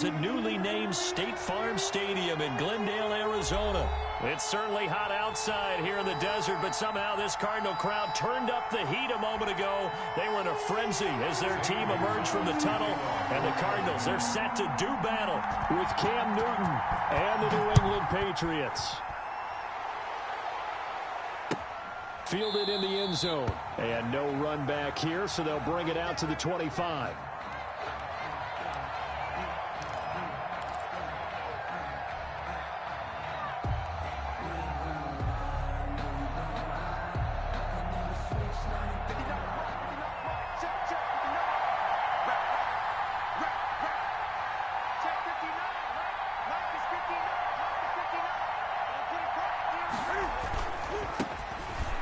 The newly named State Farm Stadium in Glendale, Arizona. It's certainly hot outside here in the desert, but somehow this Cardinal crowd turned up the heat a moment ago. They were in a frenzy as their team emerged from the tunnel, and the Cardinals, they're set to do battle with Cam Newton and the New England Patriots. Fielded in the end zone, and no run back here, so they'll bring it out to the 25.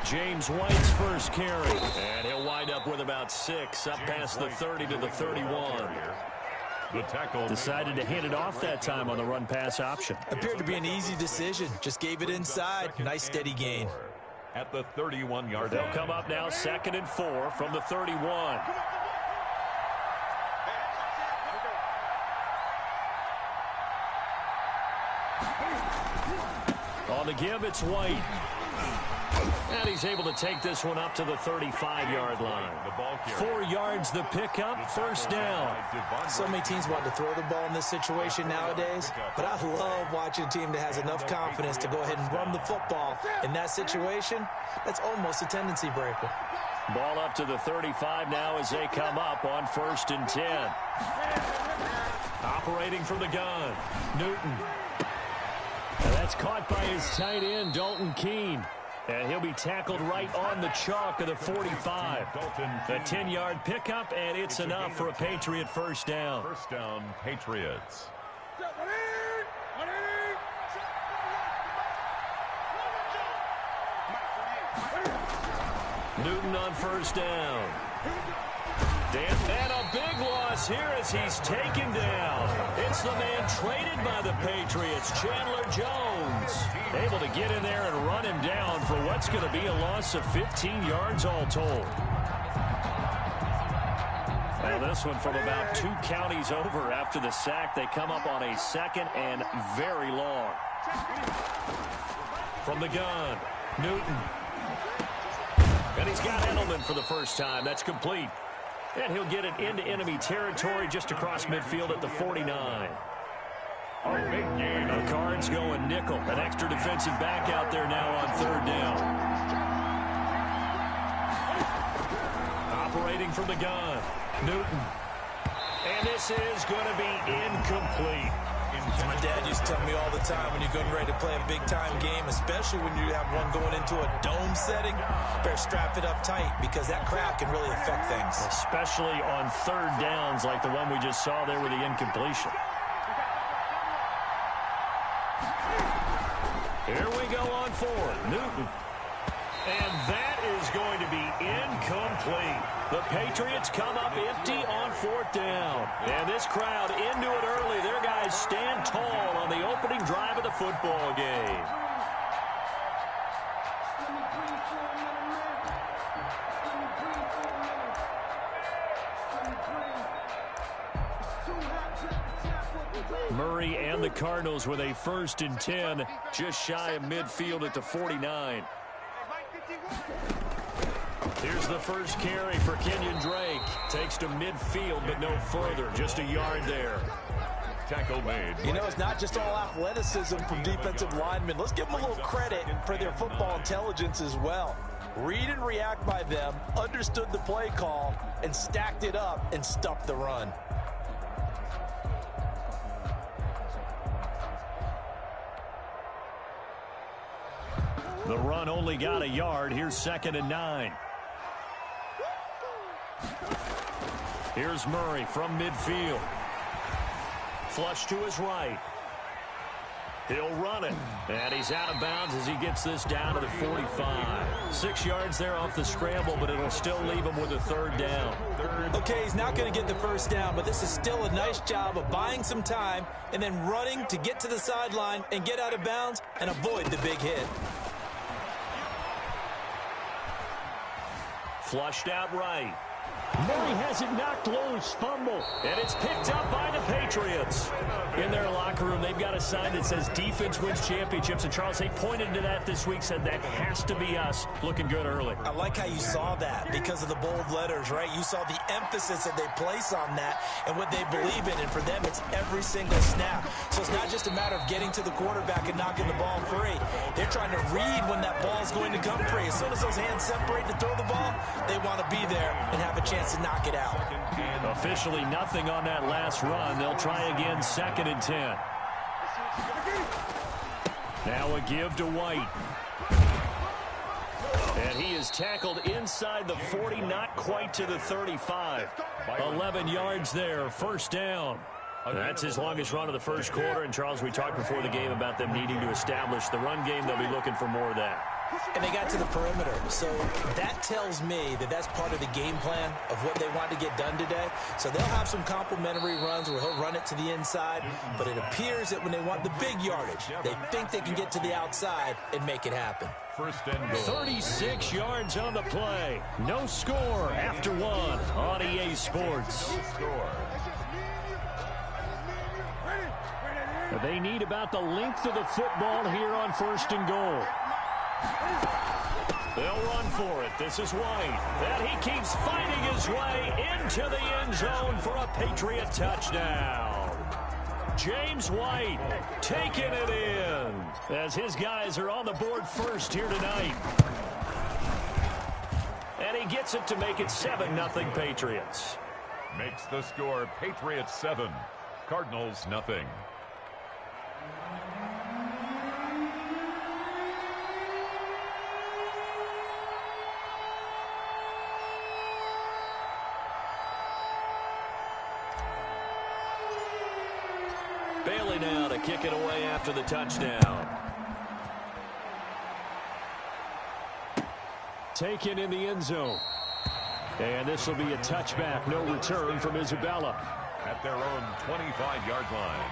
James White's first carry, and he'll wind up with about 6, up past the 30 to the 31. The tackle decided to hand it off that time on the run-pass option. Appeared to be an easy decision. Just gave it inside. Nice steady gain. At the 31-yard line. They'll come up now 2nd and 4 from the 31. On the give, it's White. And he's able to take this one up to the 35-yard line. 4 yards the pickup, first down. So many teams want to throw the ball in this situation nowadays, but I love watching a team that has enough confidence to go ahead and run the football. In that situation, that's almost a tendency breaker. Ball up to the 35 now as they come up on 1st and 10. Operating from the gun, Newton. And that's caught by his tight end, Dalton Keene. And he'll be tackled right on the chalk of the 45. A 10-yard pickup, and it's enough for a Patriot first down. First down, Patriots. Newton on first down. And a big loss here as he's taken down. It's the man traded by the Patriots, Chandler Jones. Able to get in there and run him down for what's going to be a loss of 15 yards all told. Well, this one from about 2 counties over after the sack. They come up on a 2nd and very long. From the gun, Newton. And he's got Edelman for the first time. That's complete. And he'll get it into enemy territory just across midfield at the 49. The Cards going nickel. An extra defensive back out there now on 3rd down. Operating from the gun, Newton. And this is going to be incomplete. My dad used to tell me all the time, when you're getting ready to play a big-time game, especially when you have one going into a dome setting, better strap it up tight because that crowd can really affect things. Especially on 3rd downs like the one we just saw there with the incompletion. Here we go on 4th, Newton. And that is going to be incomplete. The Patriots come up empty on 4th down. And this crowd into it early. Their guys stand tall on the opening drive of the football game. Murray and the Cardinals with a 1st and 10, just shy of midfield at the 49. Here's the first carry for Kenyon Drake. Takes to midfield, but no further. Just a yard there. Tackle made. You know, it's not just all athleticism from defensive linemen. Let's give them a little credit for their football intelligence as well. Read and react by them, understood the play call, and stacked it up and stuffed the run. The run only got a yard. Here's 2nd and 9. Here's Murray from midfield. Flush to his right. He'll run it. And he's out of bounds as he gets this down to the 45. 6 yards there off the scramble, but it'll still leave him with a 3rd down. Okay, he's not going to get the first down, but this is still a nice job of buying some time and then running to get to the sideline and get out of bounds and avoid the big hit. Flushed out right. Murray has it knocked loose. Fumble. And it's picked up by the Patriots. In their locker room, they've got a sign that says defense wins championships. And Charles, they pointed to that this week, said that has to be us. Looking good early. I like how you saw that because of the bold letters, right? You saw the emphasis that they place on that and what they believe in. And for them, it's every single snap. So it's not just a matter of getting to the quarterback and knocking the ball free. They're trying to read when that ball is going to come free. As soon as those hands separate to throw the ball, they want to be there and have a chance to knock it out. Officially nothing on that last run. They'll try again, 2nd and 10. Now a give to White. And he is tackled inside the 40, not quite to the 35. 11 yards there, 1st down. That's his longest run of the first quarter. And, Charles, we talked before the game about them needing to establish the run game. They'll be looking for more of that. And they got to the perimeter. So that tells me that that's part of the game plan of what they want to get done today. So they'll have some complementary runs where he'll run it to the inside. But it appears that when they want the big yardage, they think they can get to the outside and make it happen. 1st and goal. 36 yards on the play. No score after 1 on EA Sports. No score. They need about the length of the football here on 1st and goal. They'll run for it. This is White. And he keeps fighting his way into the end zone for a Patriot touchdown. James White taking it in as his guys are on the board first here tonight. And he gets it to make it 7-0 Patriots. Makes the score Patriots 7, Cardinals nothing. Bailey now to kick it away after the touchdown. Taken in the end zone. And this will be a touchback. No return from Isabella. At their own 25-yard line.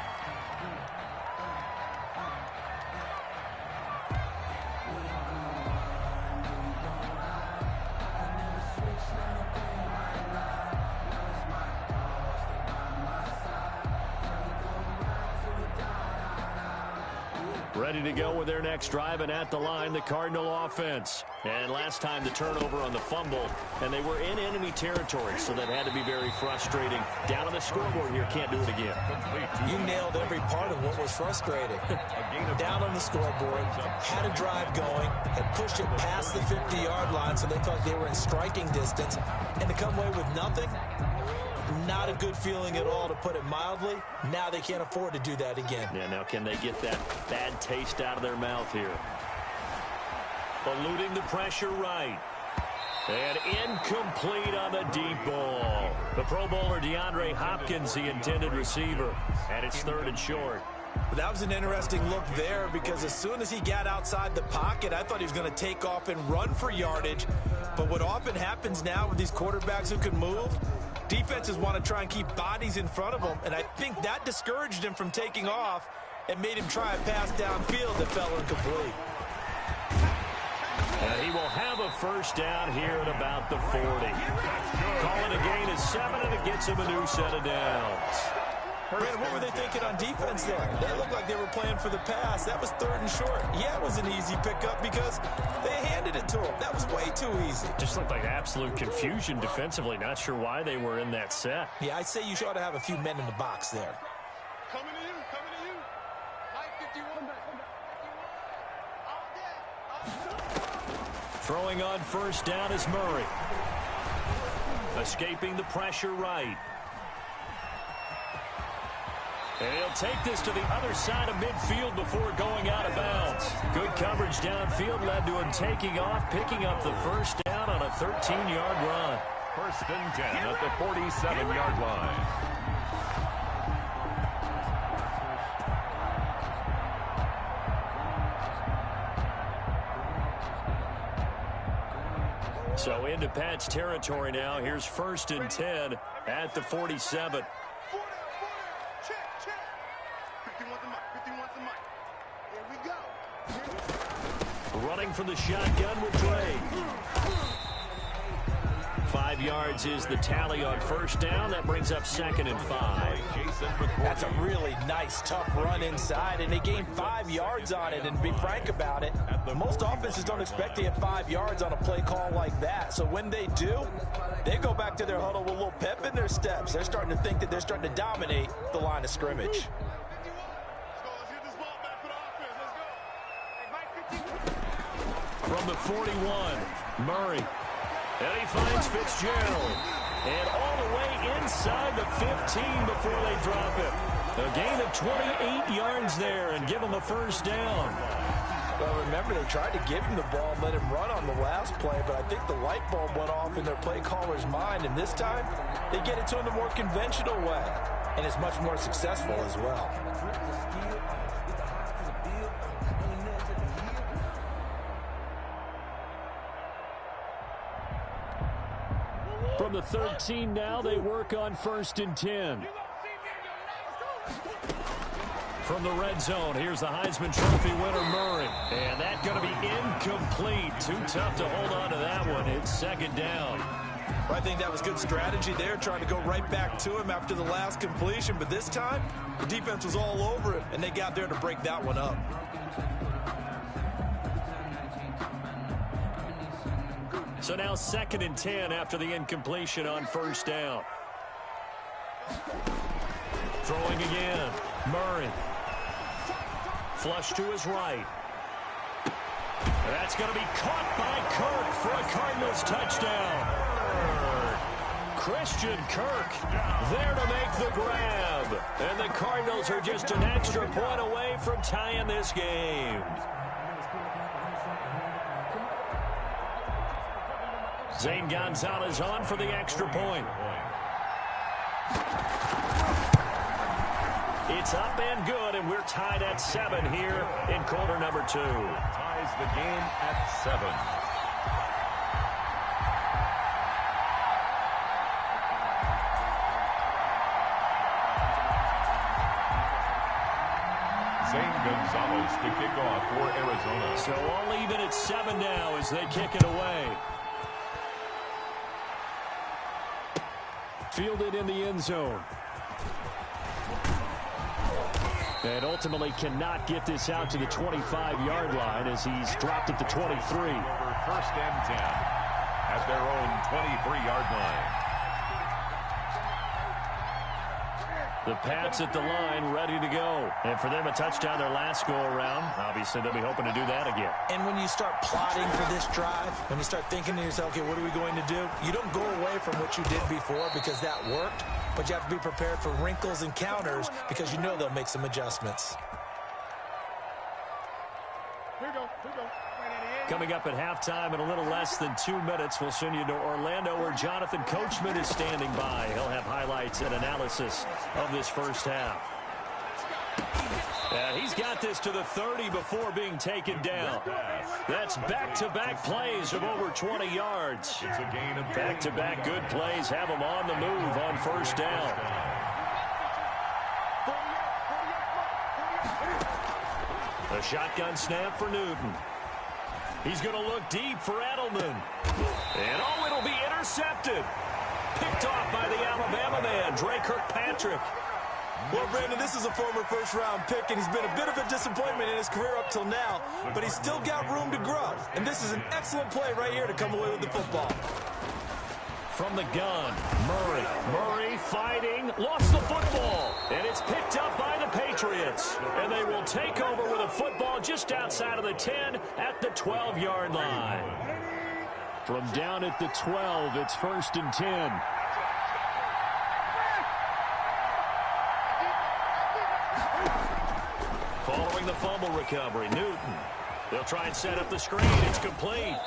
Ready to go with their next drive, and at the line, the Cardinal offense. And last time the turnover on the fumble, and they were in enemy territory, so that had to be very frustrating. Down on the scoreboard here, can't do it again. You nailed every part of what was frustrating. Down on the scoreboard, had a drive going, had pushed it past the 50-yard line, so they thought they were in striking distance, and to come away with nothing, not a good feeling at all, to put it mildly. Now they can't afford to do that again. Yeah, now can they get that bad taste out of their mouth here? Eluding the pressure right. And incomplete on the deep ball. The Pro Bowler DeAndre Hopkins, the intended receiver. And it's 3rd and short. That was an interesting look there, because as soon as he got outside the pocket, I thought he was going to take off and run for yardage. But what often happens now with these quarterbacks who can move, defenses want to try and keep bodies in front of them, and I think that discouraged him from taking off and made him try a pass downfield that fell incomplete. And he will have a first down here at about the 40. Calling a gain of 7, and it gets him a new set of downs. Brandon, what were they thinking on defense there? They looked like they were playing for the pass. That was 3rd and short. Yeah, it was an easy pickup because they handed it to him. That was way too easy. Just looked like absolute confusion defensively. Not sure why they were in that set. Yeah, I'd say you ought to have a few men in the box there. Coming to you, coming to you. High 51. Throwing on first down is Murray. Escaping the pressure right. And he'll take this to the other side of midfield before going out of bounds. Good coverage downfield led to him taking off, picking up the first down on a 13-yard run. 1st and 10 at the 47-yard line. So into Pat's territory now. Here's 1st and 10 at the 47. Running from the shotgun with Drake. 5 yards is the tally on first down. That brings up 2nd and 5. That's a really nice, tough run inside, and they gained 5 yards on it. And to be frank about it, most offenses don't expect to get 5 yards on a play call like that. So when they do, they go back to their huddle with a little pep in their steps. They're starting to think that they're starting to dominate the line of scrimmage. From the 41, Murray. And he finds Fitzgerald. And all the way inside the 15 before they drop it. A gain of 28 yards there and give him a first down. Well, remember, they tried to give him the ball and let him run on the last play, but I think the light bulb went off in their play caller's mind, and this time they get it to him the more conventional way, and it's much more successful as well. From the 13 now, they work on 1st and 10. From the red zone, here's the Heisman Trophy winner, Murray. And that's going to be incomplete. Too tough to hold on to that one. It's 2nd down. I think that was good strategy there, trying to go right back to him after the last completion. But this time, the defense was all over him, and they got there to break that one up. So now 2nd and 10 after the incompletion on 1st down. Throwing again, Murray. Flush to his right. That's going to be caught by Kirk for a Cardinals touchdown. Christian Kirk there to make the grab. And the Cardinals are just an extra point away from tying this game. Zane Gonzalez on for the extra point. It's up and good, and we're tied at 7 here in quarter number 2. Ties the game at 7. Zane Gonzalez to kick off for Arizona. So all even at 7 now as they kick it away. Fielded in the end zone. And ultimately cannot get this out to the 25-yard line as he's dropped at the 23. Over 1st and 10 at their own 23-yard line. The Pats at the line, ready to go. And for them, a touchdown their last go-around. Obviously, they'll be hoping to do that again. And when you start plotting for this drive, when you start thinking to yourself, okay, what are we going to do? You don't go away from what you did before because that worked, but you have to be prepared for wrinkles and counters because you know they'll make some adjustments. Here we go. Coming up at halftime in a little less than 2 minutes, we'll send you to Orlando where Jonathan Coachman is standing by. He'll have highlights and analysis of this first half. And he's got this to the 30 before being taken down. That's back-to-back plays of over 20 yards. It's a gain of Back-to-back good plays have him on the move on first down. A shotgun snap for Newton. He's going to look deep for Edelman. And oh, it'll be intercepted. Picked off by the Alabama man, Dre Kirkpatrick. Well, Brandon, this is a former first-round pick, and he's been a bit of a disappointment in his career up till now, but he's still got room to grow. And this is an excellent play right here to come away with the football. From the gun, Murray fighting, lost the football, and it's picked up by the Patriots. And they will take over with a football just outside of the 10 at the 12-yard line. From down at the 12, it's 1st and 10. Following the fumble recovery, Newton. They'll try and set up the screen. It's complete.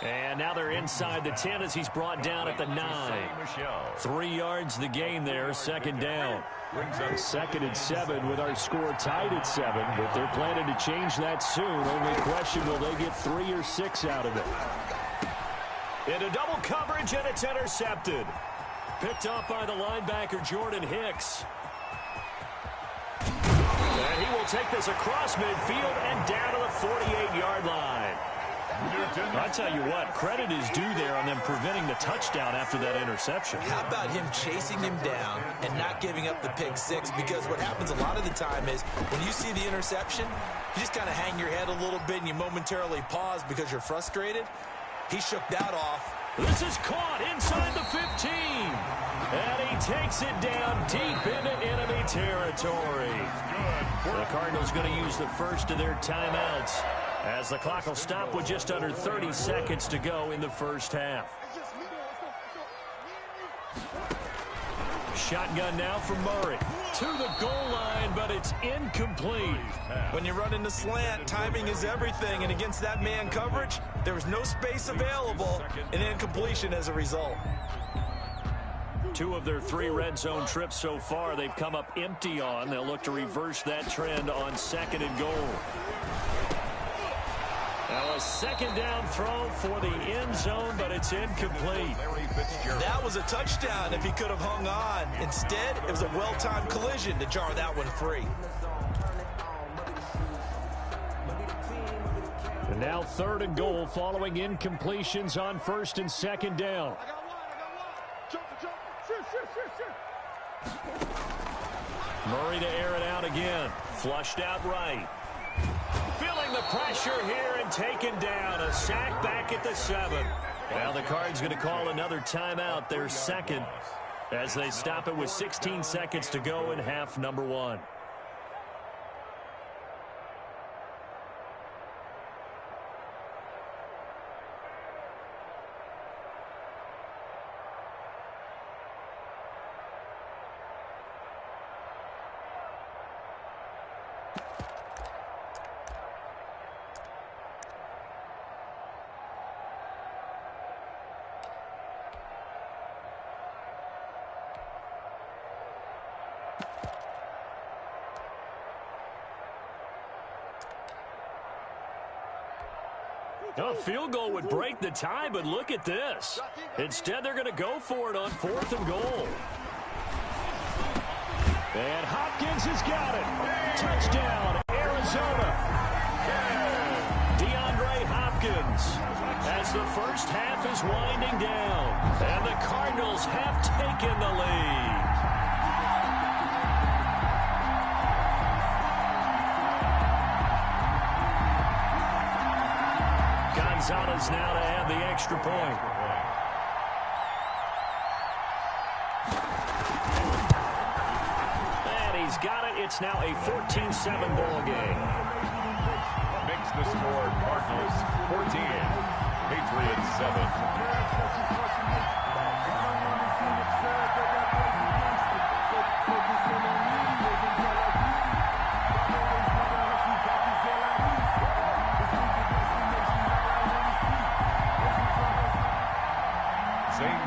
And now they're inside the 10 as he's brought down at the 9. 3 yards the gain there, 2nd down. 2nd and 7 with our score tied at 7, but they're planning to change that soon. Only question, will they get 3 or 6 out of it? Into double coverage, and it's intercepted. Picked up by the linebacker, Jordan Hicks. And he will take this across midfield and down to the 48-yard line. I tell you what, credit is due there on them preventing the touchdown after that interception. How about him chasing him down and not giving up the pick six? Because what happens a lot of the time is when you see the interception, you just kind of hang your head a little bit and you momentarily pause because you're frustrated. He shook that off. This is caught inside the 15. And he takes it down deep into enemy territory. The Cardinals going to use the first of their timeouts as the clock will stop with just under 30 seconds to go in the first half. Shotgun now for Murray. To the goal line, but it's incomplete. When you run in the slant, timing is everything, and against that man coverage, there was no space available, and incompletion as a result. 2 of their 3 red zone trips so far they've come up empty on. They'll look to reverse that trend on 2nd and goal. Now a 2nd down throw for the end zone, but it's incomplete. That was a touchdown if he could have hung on. Instead, it was a well-timed collision to jar that one free. And now 3rd and goal following incompletions on 1st and 2nd down. Murray to air it out again. Flushed out right. Feeling the pressure here and taken down. A sack back at the 7. Now the Cards going to call another timeout, their 2nd, as they stop it with 16 seconds to go in half number 1. A field goal would break the tie, but look at this. Instead, they're going to go for it on 4th and goal. And Hopkins has got it. Touchdown, Arizona. DeAndre Hopkins as the first half is winding down. And the Cardinals have taken the lead. Gonzalez now to add the extra point. And he's got it. It's now a 14-7 ball game. Makes the score Cardinals 14, Patriots 7.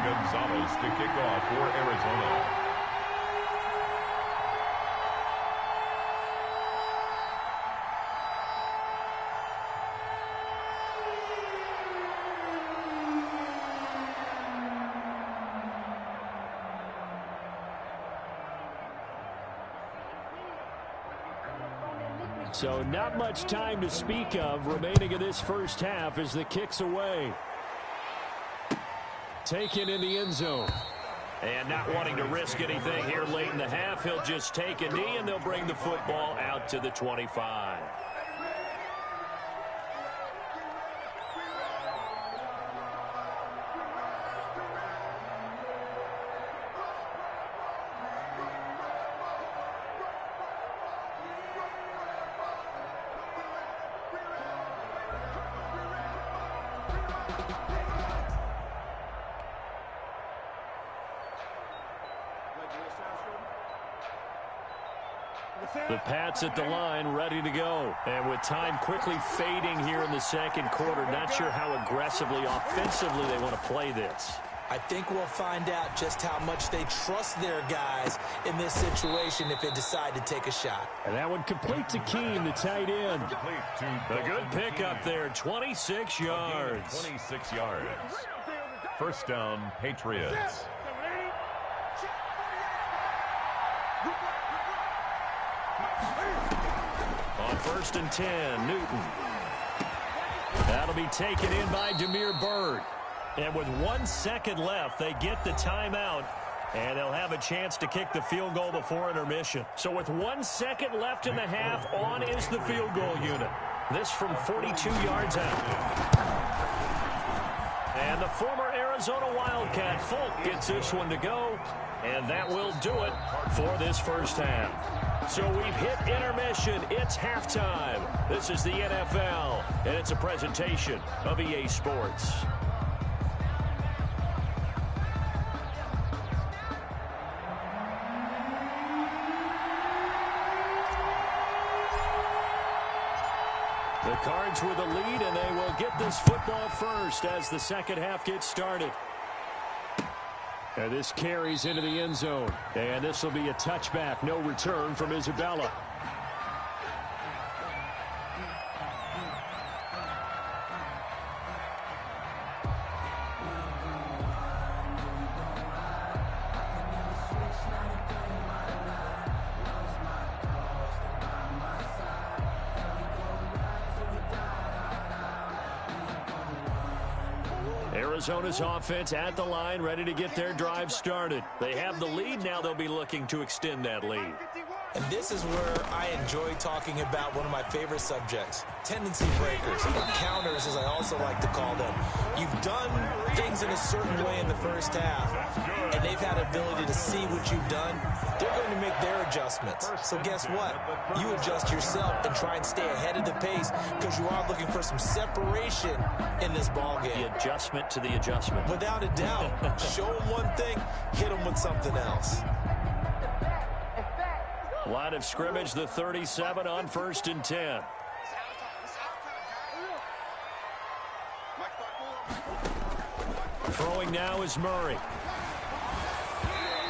Gonzalez to kick off for Arizona. So not much time to speak of remaining in this first half as the kick's away. Taken in the end zone. And not wanting to risk anything here late in the half, he'll just take a knee and they'll bring the football out to the 25. The Pats at the line, ready to go. And with time quickly fading here in the second quarter, not sure how aggressively, offensively they want to play this. I think we'll find out just how much they trust their guys in this situation if they decide to take a shot. And that one complete to Keene, the tight end. A good pickup there, 26 yards. 26 yards. First down, Patriots. On 1st and 10, Newton. That'll be taken in by Demir Bird. And with 1 second left, they get the timeout. And they'll have a chance to kick the field goal before intermission. So with 1 second left in the half, on is the field goal unit. This from 42 yards out. And the former Arizona Wildcat Folk gets this one to go. And that will do it for this first half. So we've hit intermission. It's halftime. This is the NFL, and it's a presentation of EA Sports. The Cards with a lead, and they will get this football first as the second half gets started. And this carries into the end zone. And this will be a touchback. No return from Isabella. Arizona's offense at the line, ready to get their drive started. They have the lead. Now they'll be looking to extend that lead. And this is where I enjoy talking about one of my favorite subjects, tendency breakers, or counters as I also like to call them. You've done things in a certain way in the first half, and they've had ability to see what you've done. They're going to make their adjustments. So guess what? You adjust yourself and try and stay ahead of the pace because you are looking for some separation in this ball game. The adjustment to the adjustment. Without a doubt. Show them one thing, hit them with something else. Line of scrimmage, the 37 on 1st and 10. Throwing now is Murray.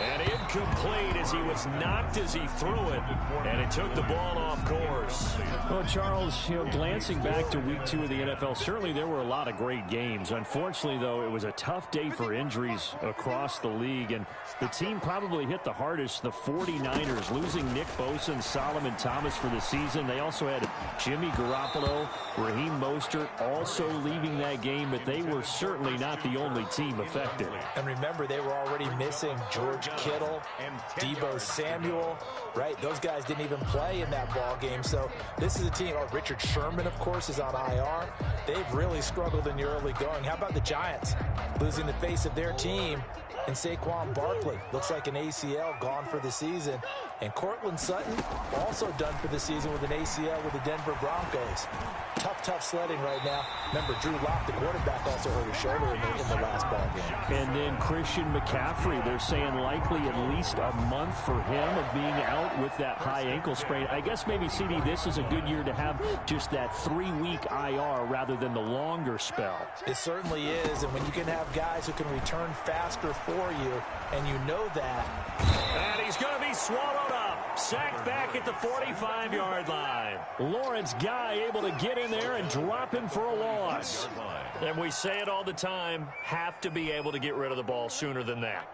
And incomplete as he was knocked as he threw it. And it took the ball off course. Well, Charles, glancing back to week 2 of the NFL, certainly there were a lot of great games. Unfortunately, though, it was a tough day for injuries across the league. And the team probably hit the hardest, the 49ers, losing Nick Bosa and Solomon Thomas for the season. They also had Jimmy Garoppolo, Raheem Mostert also leaving that game, but they were certainly not the only team affected. And remember, they were already missing George Kittle, Deebo Samuel, right? Those guys didn't even play in that ball game. So this is a team. Oh, Richard Sherman, of course, is on IR. They've really struggled in the early going. How about the Giants losing the face of their team and Saquon Barkley? Looks like an ACL gone for the season. And Cortland Sutton also done for the season with an ACL with the Denver Broncos. Tough sledding right now. Remember, Drew Lock, the quarterback, also hurt his shoulder in the last ball game. And then Christian McCaffrey, they're saying likely at least a month for him of being out with that high ankle sprain. I guess maybe, CD, this is a good year to have just that 3-week IR rather than the longer spell. It certainly is, and when you can have guys who can return faster for you, and you know that. And he's going to be swallowed up. Sacked back at the 45-yard line. Lawrence Guy able to get in there and drop him for a loss. And we say it all the time, have to be able to get rid of the ball sooner than that.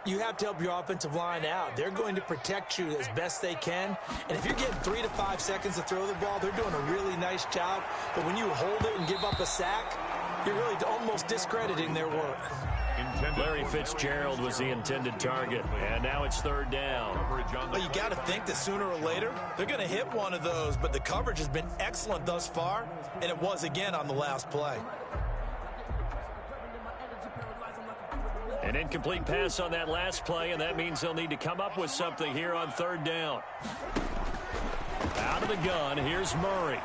You have to help your offensive line out. They're going to protect you as best they can. And if you're getting 3 to 5 seconds to throw the ball, they're doing a really nice job. But when you hold it and give up a sack, you're really almost discrediting their work. Larry Fitzgerald was the intended target, and now it's 3rd down. Well, you got to think that sooner or later, they're going to hit one of those, but the coverage has been excellent thus far, and it was again on the last play. An incomplete pass on that last play, and that means they'll need to come up with something here on 3rd down. Out of the gun, here's Murray.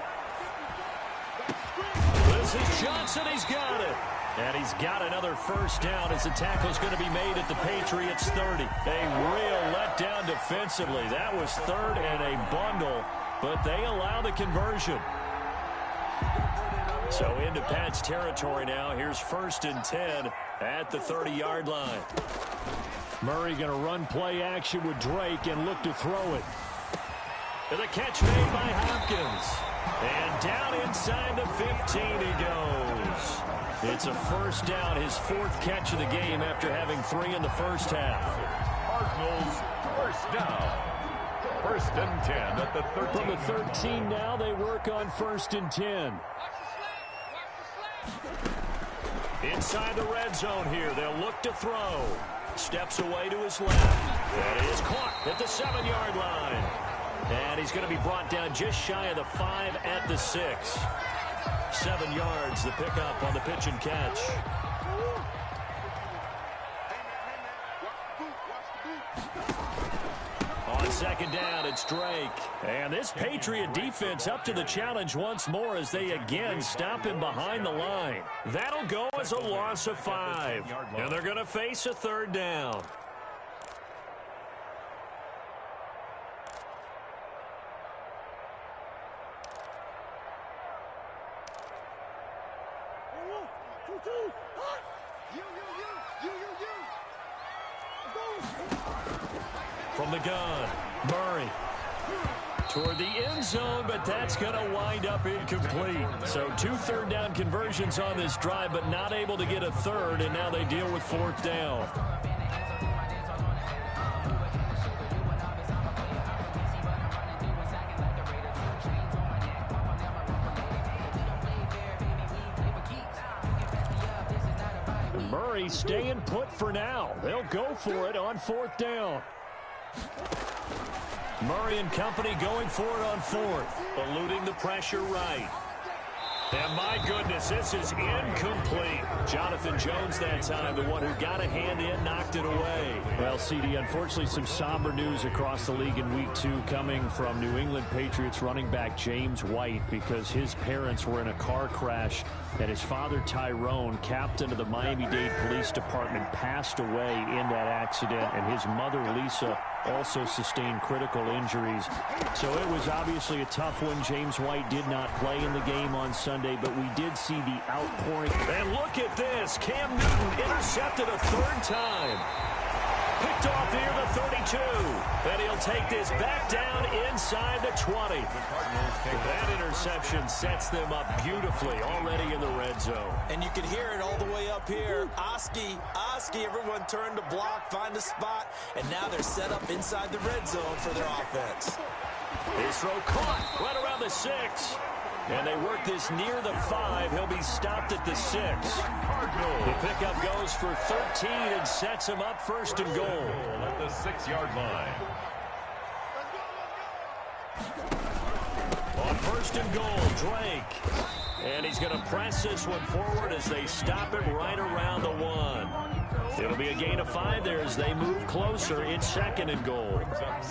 This is Johnson, he's got it. And he's got another first down as the tackle's going to be made at the Patriots 30. A real letdown defensively. That was 3rd and a bundle, but they allow the conversion. So into Pat's territory now. Here's 1st and 10 at the 30-yard line. Murray going to run play action with Drake and look to throw it. And the catch made by Hopkins. And down inside the 15 he goes. It's a first down, his 4th catch of the game after having 3 in the first half. Cardinals first down. 1st and 10 at the 13. From the 13 now, they work on 1st and 10. Inside the red zone here. They'll look to throw. Steps away to his left. And it is caught at the 7-yard line. And he's going to be brought down just shy of the 5 at the 6. 7 yards, the pickup on the pitch and catch. On second down, it's Drake. And this Patriot defense up to the challenge once more as they again stop him behind the line. That'll go as a loss of 5. And they're going to face a 3rd down. From the gun, Murray toward the end zone, but that's going to wind up incomplete. So 2 third down conversions on this drive, but not able to get a 3rd, and now they deal with 4th down. Murray staying put for now. They'll go for it on 4th down. Murray and company going for it on 4th. Eluding the pressure right. And my goodness, this is incomplete. Jonathan Jones that time, the one who got a hand in, knocked it away. Well, CD, unfortunately some somber news across the league in week 2 coming from New England Patriots running back James White because his parents were in a car crash and his father Tyrone, captain of the Miami-Dade Police Department, passed away in that accident, and his mother Lisa also sustained critical injuries. So it was obviously a tough one. James White did not play in the game on Sunday, but we did see the outpouring. And look at this. Cam Newton intercepted a 3rd time. Picked off near the 32. And he'll take this back down inside the 20. That interception sets them up beautifully already in the red zone. And you can hear it all the way up here. Oski, everyone turned to block, find a spot, and now they're set up inside the red zone for their offense. His throw caught right around the 6. And they work this near the 5. He'll be stopped at the 6. The pickup goes for 13 and sets him up 1st and goal. At the 6-yard line. On 1st and goal, Drake. And he's going to press this one forward as they stop him right around the 1. It'll be a gain of 5 there as they move closer. It's 2nd and goal.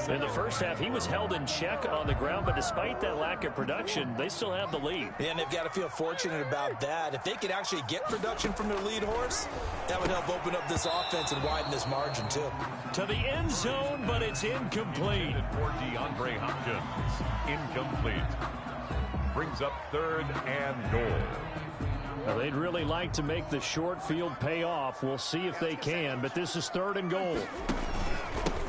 In the first half, he was held in check on the ground, but despite that lack of production, they still have the lead. And they've got to feel fortunate about that. If they could actually get production from their lead horse, that would help open up this offense and widen this margin, too. To the end zone, but it's incomplete. For DeAndre Hopkins, incomplete. Brings up 3rd and goal. Well, they'd really like to make the short field pay off. We'll see if they can, but this is 3rd and goal.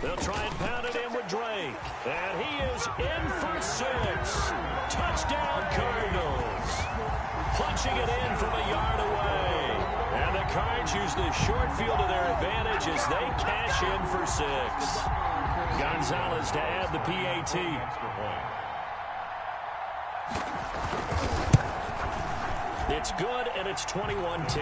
They'll try and pound it in with Drake. And he is in for 6. Touchdown, Cardinals. Punching it in from a yard away. And the Cards use the short field to their advantage as they cash in for 6. Gonzalez to add the PAT. It's good, and it's 21-10.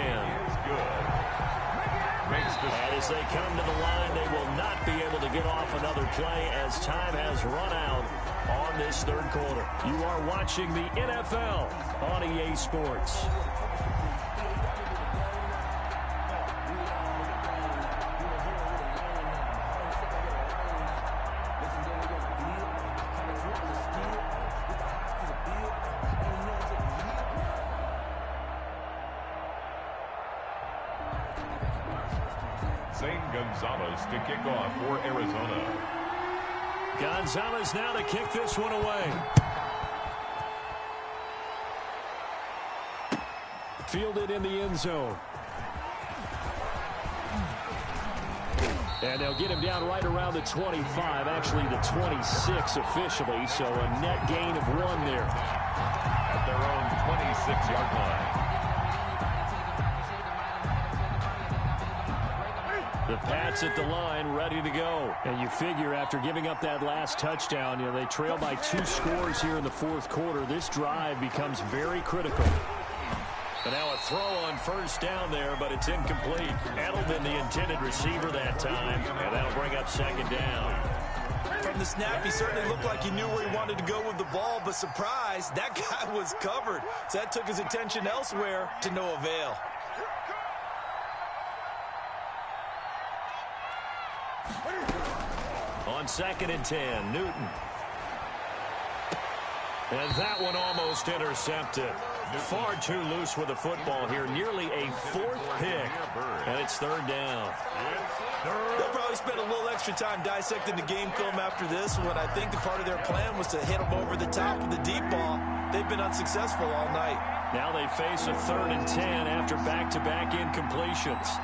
And as they come to the line, they will not be able to get off another play as time has run out on this 3rd quarter. You are watching the NFL on EA Sports. Gonzalez to kick off for Arizona. Gonzalez now to kick this one away. Fielded in the end zone. And they'll get him down right around the 25, actually the 26 officially, so a net gain of 1 there. At their own 26-yard line. The Pats at the line, ready to go. And you figure after giving up that last touchdown, they trail by 2 scores here in the 4th quarter. This drive becomes very critical. And now a throw on first down there, but it's incomplete. Edelman, the intended receiver that time, and that'll bring up second down. From the snap, he certainly looked like he knew where he wanted to go with the ball, but surprise, that guy was covered. So that took his attention elsewhere to no avail. On 2nd and 10, Newton. And that one almost intercepted. Far too loose with the football here. Nearly a 4th pick. And it's 3rd down. They'll probably spend a little extra time dissecting the game film after this one. I think the part of their plan was to hit them over the top with the deep ball. They've been unsuccessful all night. Now they face a 3rd and 10 after back-to-back incompletions.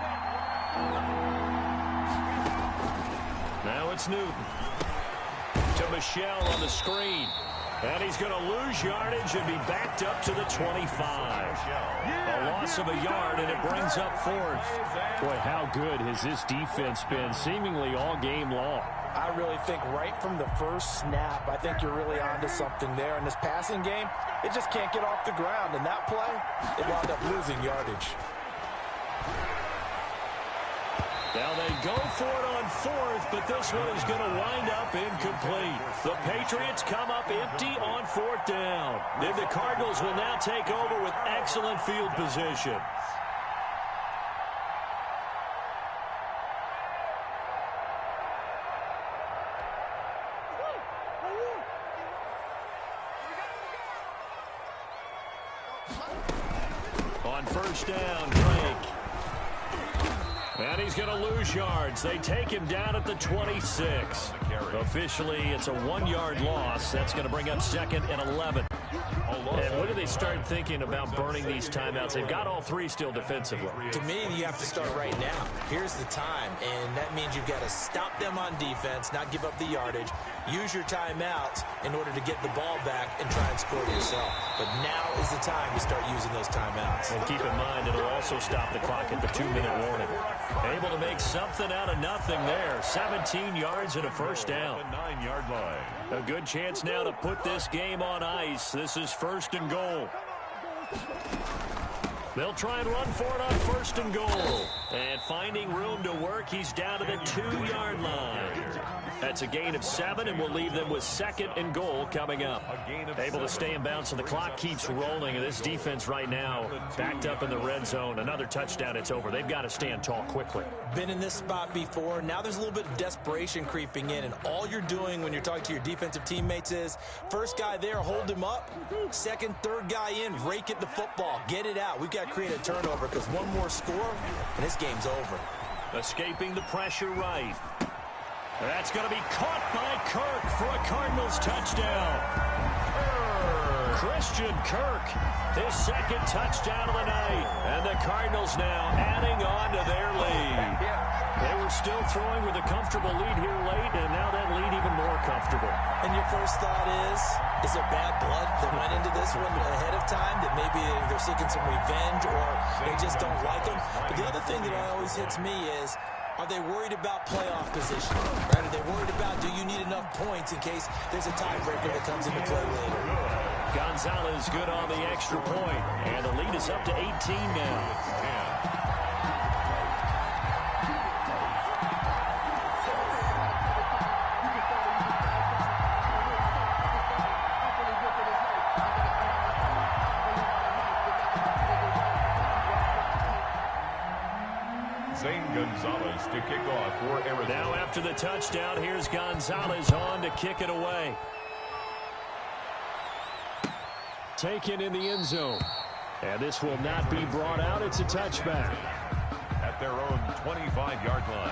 Now it's Newton. To Michelle on the screen. And he's going to lose yardage and be backed up to the 25. A loss of a yard, and it brings up 4th. Boy, how good has this defense been seemingly all game long? I really think right from the first snap, I think you're really onto something there. In this passing game, it just can't get off the ground. And that play, it wound up losing yardage. Now they go for it on 4th, but this one is going to wind up incomplete. The Patriots come up empty on 4th down. Then the Cardinals will now take over with excellent field position. On 1st down, Drake. And he's going to lose yards. They take him down at the 26. Officially, it's a 1-yard loss. That's going to bring up 2nd and 11. And when do they start thinking about burning these timeouts? They've got all 3 still defensively. To me, you have to start right now. Here's the time, and that means you've got to stop them on defense, not give up the yardage, use your timeouts in order to get the ball back and try and score yourself. But now is the time to start using those timeouts. And keep in mind, it'll also stop the clock at the 2-minute warning. Able to make something out of nothing there. 17 yards and a first down. 9-yard line. A good chance now to put this game on ice. This is 1st and goal. They'll try and run for it on 1st and goal. And finding room to work, he's down to the 2-yard line. That's a gain of 7, and we'll leave them with 2nd and goal coming up. Able to stay in bounds, and the clock keeps rolling. And this defense right now backed up in the red zone. Another touchdown, it's over. They've got to stand tall quickly. Been in this spot before. Now there's a little bit of desperation creeping in, and all you're doing when you're talking to your defensive teammates is first guy there, hold him up. 2nd, 3rd guy in, rake at the football. Get it out. We've got to create a turnover because one more score, and this game's over. Escaping the pressure right. That's going to be caught by Kirk for a Cardinals touchdown. Christian Kirk, his 2nd touchdown of the night. And the Cardinals now adding on to their lead. They were still throwing with a comfortable lead here late, and now that lead even more comfortable. And your first thought is there bad blood that went into this one ahead of time, that maybe they're seeking some revenge or they just don't like them? But the other thing that always hits me is, are they worried about playoff position? Right? Are they worried about, do you need enough points in case there's a tiebreaker that comes into play later? Gonzalez good on the extra point, and the lead is up to 18 now. Gonzalez to kick off for Arizona. Now after the touchdown, here's Gonzalez on to kick it away. Taken in the end zone. And this will not be brought out. It's a touchback. At their own 25-yard line.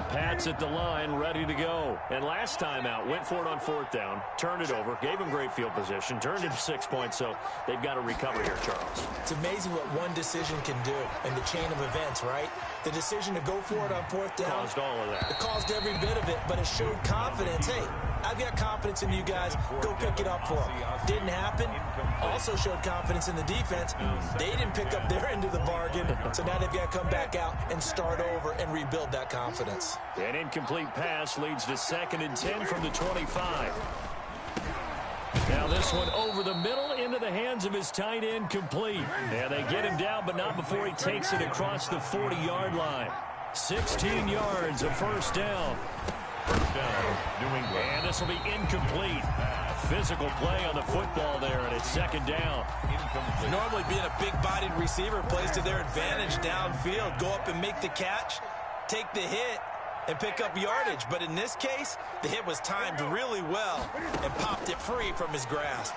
Pats at the line, ready to go. And last time out, went for it on 4th down, turned it over, gave them great field position, turned it to 6 points, so they've got to recover here, Charles. It's amazing what one decision can do in the chain of events, right? The decision to go for it on 4th down Caused all of that. It caused every bit of it, but it showed confidence. Hey, I've got confidence in you guys. Go pick it up for them. Didn't happen. Also showed confidence in the defense. They didn't pick up their end of the bargain, so now they've got to come back out and start over and rebuild that confidence. An incomplete pass leads to 2nd and 10 from the 25. Now this one over the middle into the hands of his tight end, complete. And they get him down, but not before he takes it across the 40-yard line. 16 yards, a first down. First down, New England. And this will be incomplete. Physical play on the football there, and it's 2nd down. Incomplete. Normally being a big-bodied receiver plays to their advantage downfield. Go up and make the catch, take the hit, and pick up yardage. But in this case, the hit was timed really well and popped it free from his grasp.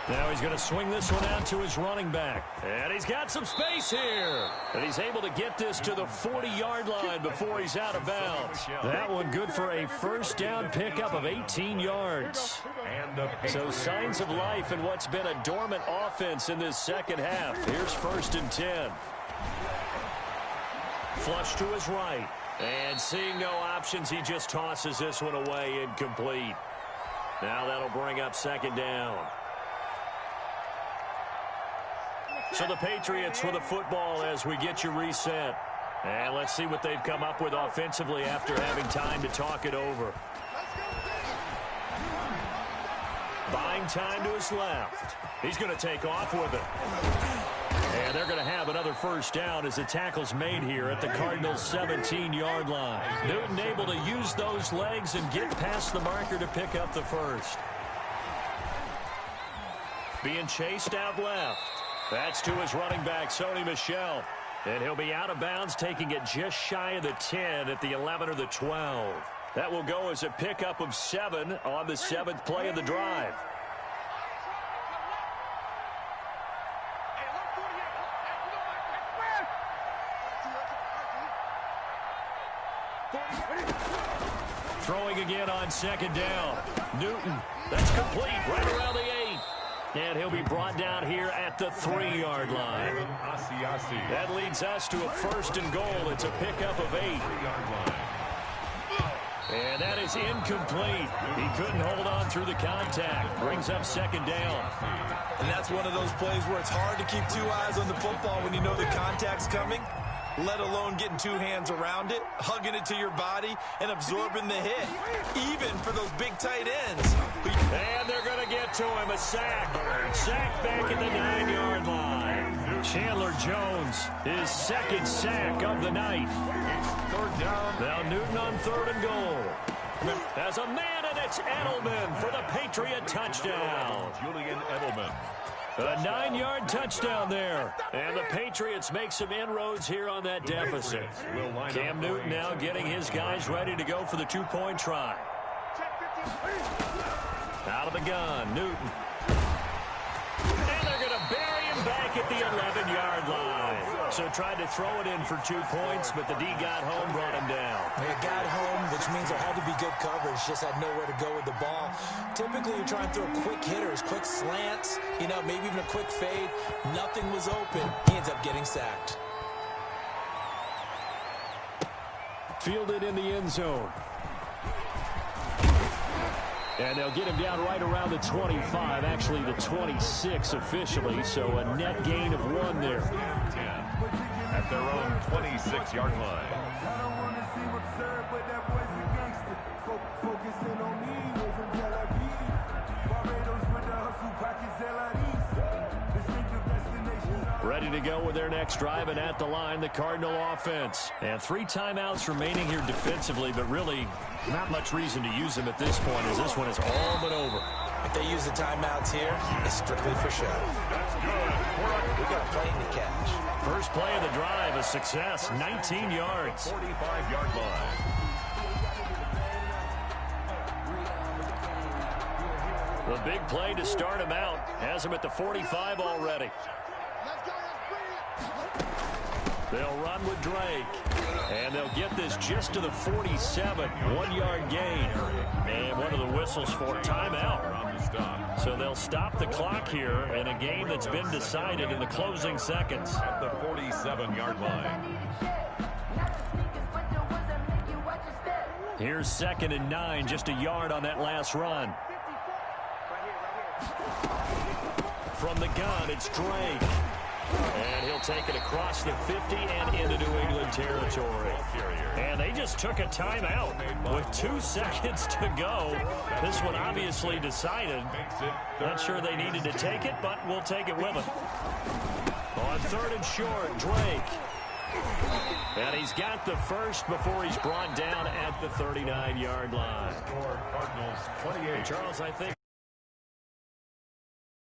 Now he's going to swing this one out to his running back. And he's got some space here. And he's able to get this to the 40-yard line before he's out of bounds. That one good for a first down pickup of 18 yards. So signs of life in what's been a dormant offense in this second half. Here's 1st and 10. Flush to his right. And seeing no options, he just tosses this one away, incomplete. Now that'll bring up 2nd down. So the Patriots with the football as we get you reset. And let's see what they've come up with offensively after having time to talk it over. Buying time to his left. He's going to take off with it. And they're going to have another first down as the tackle's made here at the Cardinals' 17-yard line. Newton able to use those legs and get past the marker to pick up the first. Being chased out left. That's to his running back, Sony Michel. And he'll be out of bounds, taking it just shy of the 10 at the 11 or the 12. That will go as a pickup of 7 on the 7th play of the drive. Throwing again on 2nd down. Newton, that's complete right around the 8. And he'll be brought down here at the 3-yard line. That leads us to a 1st and goal. It's a pickup of 8. And that is incomplete. He couldn't hold on through the contact. Brings up 2nd down. And that's one of those plays where it's hard to keep 2 eyes on the football when you know the contact's coming, let alone getting 2 hands around it, hugging it to your body, and absorbing the hit, even for those big tight ends. And they're going to get to him, a sack. Sack back at the 9-yard line. Chandler Jones, his 2nd sack of the night. 3rd down. Now Newton on 3rd and goal. As a man, and it's Edelman for the Patriot touchdown. Julian Edelman. A 9-yard touchdown there. And the Patriots make some inroads here on that deficit. Cam Newton now getting his guys ready to go for the 2-point try. Out of the gun, Newton. And they're going to bury him back at the 11-yard line. So tried to throw it in for 2 points, but the D got home, brought him down. They got home, which means there had to be good coverage. Just had nowhere to go with the ball. Typically, you try and throw quick hitters, quick slants, maybe even a quick fade. Nothing was open. He ends up getting sacked. Fielded in the end zone. And they'll get him down right around the 25, actually the 26 officially, so a net gain of 1 there. 10 at their own 26-yard line. Ready to go with their next drive, and at the line, the Cardinal offense. And 3 timeouts remaining here defensively, but really not much reason to use them at this point, as this one is all but over. If they use the timeouts here, it's strictly for show. That's good. We got a plane to catch. First play of the drive, a success, 19 yards. 45-yard line. The big play to start him out. Has him at the 45 already. They'll run with Drake. And they'll get this just to the 47. 1-yard gain. And one of the whistles for timeout. So they'll stop the clock here in a game that's been decided in the closing seconds. At the 47-yard line. Here's 2nd and 9, just a yard on that last run. From the gun, it's Drake. And he'll take it across the 50 and into New England territory. And they just took a timeout with 2 seconds to go. This one obviously decided. Not sure they needed to take it, but we'll take it with them. On 3rd and short, Drake. And he's got the first before he's brought down at the 39-yard line. Cardinals 28. Charles, I think.